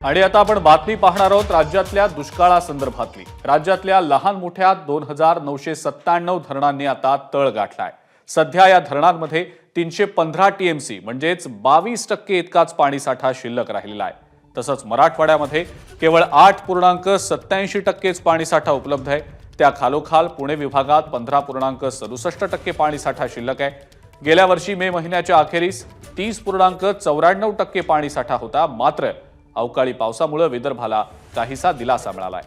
आणि आता आपण बातमी पाहणार आहोत राज्यातल्या दुष्काळासंदर्भातली। राज्यातल्या लहान मोठ्या 2997 धरणांनी आता तळ गाठलाय। सध्या या धरणांमध्ये 315 टीएमसी म्हणजेच 22% इतकाच पाणीसाठा शिल्लक राहिलेला आहे। तसंच मराठवाड्यामध्ये केवळ 8.87% पाणीसाठा उपलब्ध आहे। त्या खालोखाल पुणे विभागात 15.67% पाणीसाठा शिल्लक आहे। गेल्या वर्षी मे महिन्याच्या अखेरीस 30.94% पाणीसाठा होता। मात्र अवकाळी पावसामुळे विदर्भाला काहीसा दिलासा मिळालाय।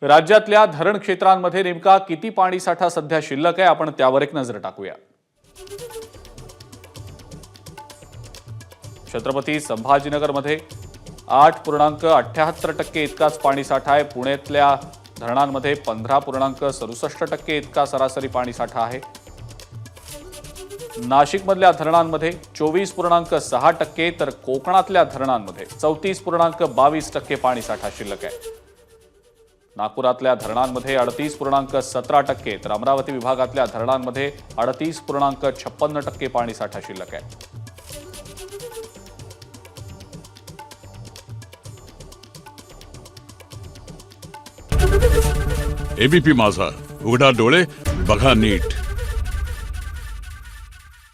राज्यातल्या धरण क्षेत्रांमध्ये नेमका किती पाणीसाठा सध्या शिल्लक आहे आपण त्यावर एक नजर टाकूया। छत्रपती संभाजीनगरमध्ये 8.78% इतकाच पाणीसाठा आहे। पुण्यातल्या धरणांमध्ये 15.67% इतका सरासरी पाणीसाठा आहे। नाशिकमधल्या धरणांमध्ये 24.6% तर कोकणातल्या धरणांमध्ये 34.22% पाणीसाठा शिल्लक आहे। नागपुरातल्या धरणांमध्ये 38.17% तर अमरावती विभागातल्या धरणांमध्ये 38.56% पाणीसाठा शिल्लक आहे। एबीपी माझा, उघडा डोळे बघा नीट।